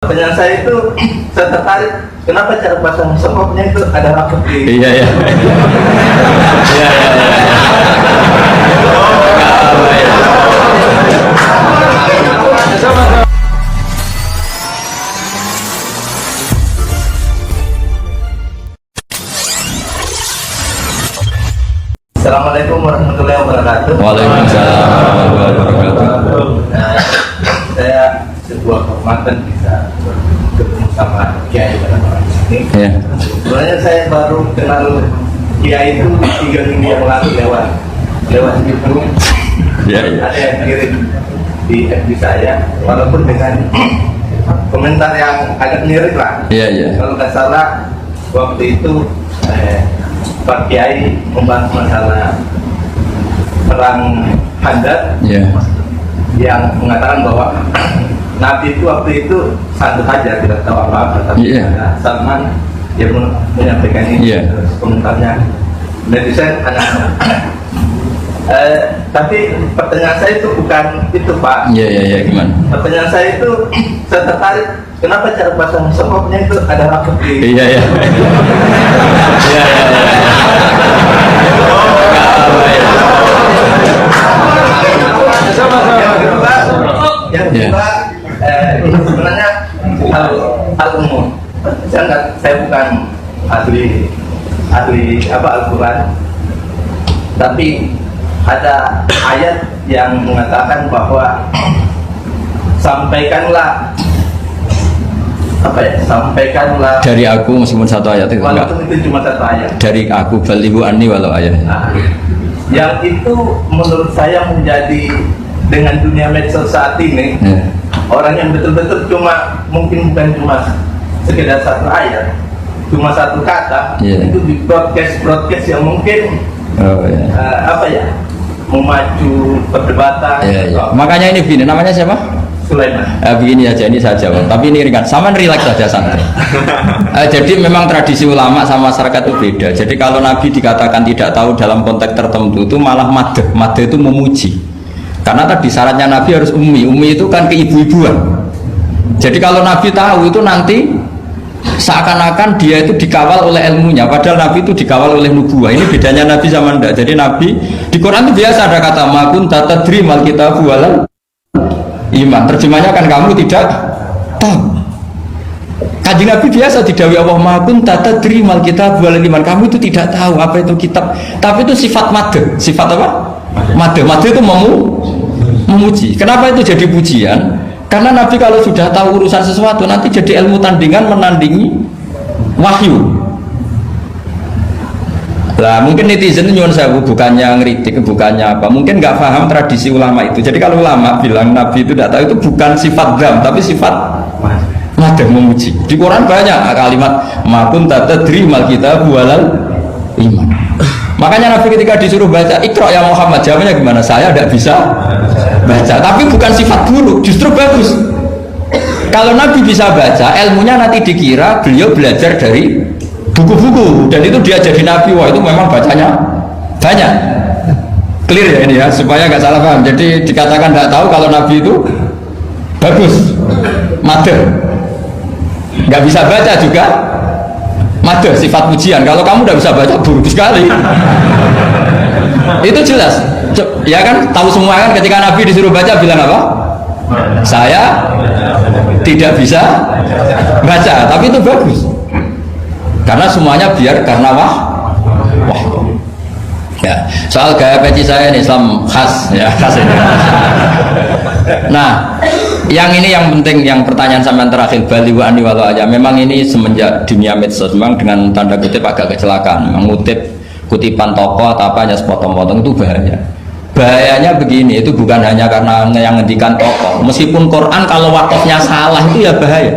Pertanyaan saya itu, saya tertarik kenapa cara pasang sepopnya itu ada rapet di... Iya iya. Iya iya. Assalamualaikum warahmatullahi wabarakatuh. Waalaikumsalam warahmatullahi wabarakatuh. Nah, saya sebuah kehormatan bisa bertemu sama Kiai pada malam ini. Iya. Sebenarnya saya baru kenal Kiai itu 3 minggu yang lalu lewat YouTube. Iya iya. Ada yang kirim di FB saya, walaupun dengan komentar yang agak mirip lah. Iya iya. Kalau nggak salah waktu itu Pak Kiai membahas masalah perang Handar, yang mengatakan bahwa Nabi itu waktu itu satu saja, tidak tahu apa-apa, tapi ada Salman yang menyampaikan ini. Komentarnya netizen hanya tapi pertanyaan saya itu bukan itu, Pak. Iya gimana? Pertanyaan saya itu, saya tertarik kenapa cara pasang sepopnya itu ada rapet di... Iya iya. Iya iya. Yang kedua, sebenarnya hal umum. Saya bukan ahli Al-Quran, tapi ada ayat yang mengatakan bahwa sampaikanlah dari aku, meskipun satu ayat itu enggak. Walaupun itu cuma satu ayat. Dari aku balihu anni walau ayat. Nah, yang itu menurut saya menjadi dengan dunia medsos saat ini, orang yang betul-betul mungkin bukan cuma sekedar satu ayat, cuma satu kata, itu di broadcast yang mungkin memacu perdebatan. Makanya ini begini, namanya siapa? Sulaiman. Begini aja, ini saja, tapi ini ringan. Sama relax saja, santai. Jadi memang tradisi ulama sama masyarakat itu beda. Jadi kalau Nabi dikatakan tidak tahu dalam konteks tertentu itu malah madh. Madh itu memuji. Karena tadi syaratnya Nabi harus ummi. Ummi itu kan keibu-ibuan. Jadi kalau Nabi tahu itu nanti seakan-akan dia itu dikawal oleh ilmunya, padahal Nabi itu dikawal oleh nubuah. Ini bedanya Nabi sama Anda. Jadi Nabi di Quran itu biasa ada kata makun tatadri mal kitabu walal iman. Terjemahnya kan kamu tidak tahu. Kanjeng Nabi biasa didhawuhi Allah makun tatadri mal kitabu walal iman. Kamu itu tidak tahu apa itu kitab. Tapi itu sifat madh. Sifat apa? Madh. Madh itu memuji. Kenapa itu jadi pujian? Karena Nabi kalau sudah tahu urusan sesuatu nanti jadi ilmu tandingan menandingi wahyu. Lah mungkin netizen nyuwun sewu, bukannya ngeritik, bukannya apa, mungkin nggak paham tradisi ulama itu. Jadi kalau ulama bilang Nabi itu tidak tahu, itu bukan sifat dzam, tapi sifat madh, memuji. Di Quran banyak kalimat makun tatadri mal kitabu walal iman. Makanya Nabi ketika disuruh baca Iqra ya Muhammad, jawabnya gimana? Saya tidak bisa baca. Tapi bukan sifat buruk, justru bagus. Kalau Nabi bisa baca, ilmunya nanti dikira beliau belajar dari buku-buku, dan itu dia jadi Nabi. Wah, itu memang bacanya banyak. Clear ya ini ya, supaya nggak salah paham. Jadi dikatakan tidak tahu kalau Nabi itu bagus, madh. Nggak bisa baca juga madh, sifat pujian. Kalau kamu udah bisa baca, buruk sekali. Itu jelas. Ya kan, tahu semua kan, ketika Nabi disuruh baca bilang apa? Saya tidak bisa baca, tapi itu bagus. Karena semuanya biar karena wah. Ya, soal gaya peci saya ini Islam khas ya, khas ini. Nah, yang ini yang penting, yang pertanyaan sampean terakhir bali wa ani walau aja. Memang ini semenjak dunia medsos memang dengan tanda kutip agak kecelakaan. Mengutip kutipan tokoh atau apa hanya sepotong-potong itu bahaya. Bahayanya begini, itu bukan hanya karena yang ngendikan tokoh. Meskipun Quran kalau wakafnya salah itu ya bahaya.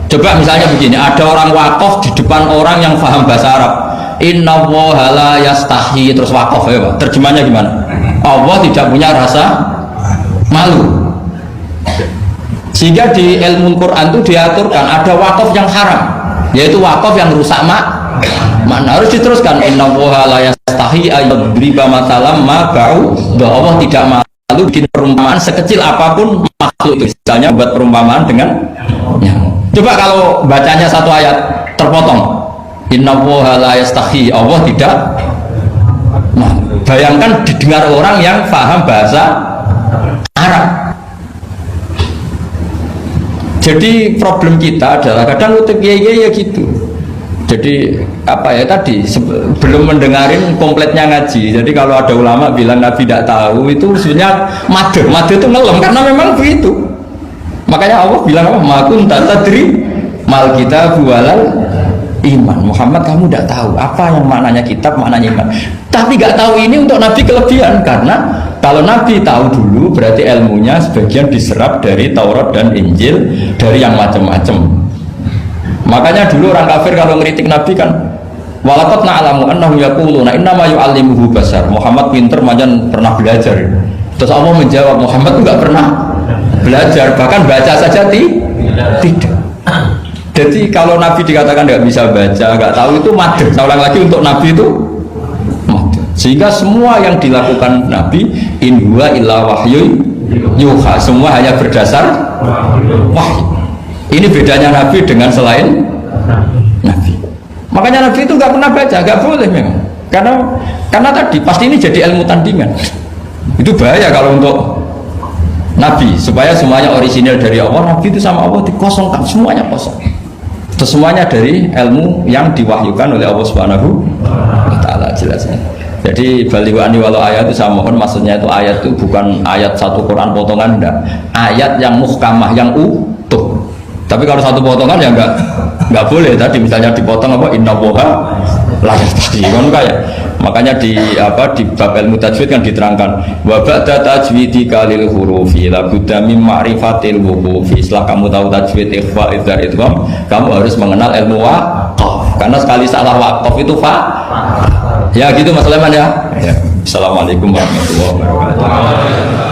Coba misalnya begini, ada orang wakaf di depan orang yang paham bahasa Arab. Inna woha la yastahi, terus wakaf ya Pak. Terjemahnya gimana? Allah tidak punya rasa malu. Sehingga di ilmu Quran itu diaturkan ada wakaf yang haram, yaitu wakaf yang rusak makna. Harus diteruskan inna woha la yastahi ayyadriba matalam ma ba'u. Allah tidak malu lalu bikin perumpamaan sekecil apapun makhluk itu. Misalnya buat perumpamaan dengan nyamuk. Coba kalau bacanya satu ayat terpotong, innallaha la yastahi, Allah tidak. Nah, bayangkan didengar orang yang paham bahasa Arab. Jadi problem kita adalah kadang utek ya gitu. Jadi apa ya tadi belum mendengarin kompletnya ngaji. Jadi kalau ada ulama bilang Nabi tidak tahu, itu sebenarnya made itu ngelem karena memang begitu. Makanya Allah bilang apa? Ma kunta tadri mal kitab walal iman. Muhammad, kamu tidak tahu apa yang maknanya kitab, maknanya iman. Tapi nggak tahu ini untuk Nabi kelebihan, karena kalau Nabi tahu dulu berarti ilmunya sebagian diserap dari Taurat dan Injil, dari yang macam-macam. Makanya dulu orang kafir kalau ngeritik Nabi kan, walaqad na'lamu annahum yaquluna innama yu'allimuhu basar. Muhammad pinter, macam pernah belajar. Terus Allah menjawab, Muhammad itu nggak pernah belajar, bahkan baca saja tidak. Jadi kalau Nabi dikatakan nggak bisa baca, nggak tahu, itu madhab. Saya ulang lagi, untuk Nabi itu madhab. Sehingga semua yang dilakukan Nabi, in huwa illa wahyu yuha, semua hanya berdasar wahyu. Ini bedanya Nabi dengan selain Nabi. Makanya Nabi itu nggak pernah baca, nggak boleh memang. Karena tadi pasti ini jadi ilmu tandingan. Itu bahaya kalau untuk Nabi, supaya semuanya orisinal dari Allah. Nabi itu sama Allah dikosongkan, semuanya kosong. Terus semuanya dari ilmu yang diwahyukan oleh Allah Subhanahu wa Ta'ala, jelasnya. Jadi balighu anni walau ayat itu saya mohon, maksudnya itu ayat itu bukan ayat satu Quran potongan, enggak. Ayat yang muhkamah, yang utuh. Tapi kalau satu potongan ya enggak boleh. Tadi misalnya dipotong apa, innallaha la yastahi, kan kayak. Makanya di bab ilmu tajwid kan diterangkan wa ba'da tajwidika lil hurufi la budda min ma'rifatil wuqufi. Setelah kamu tahu tajwid, ikhfa, idgham, idgham, kamu harus mengenal ilmu waqaf. Karena sekali salah waqaf itu ya gitu Mas Leman ya. Assalamualaikum warahmatullahi wabarakatuh.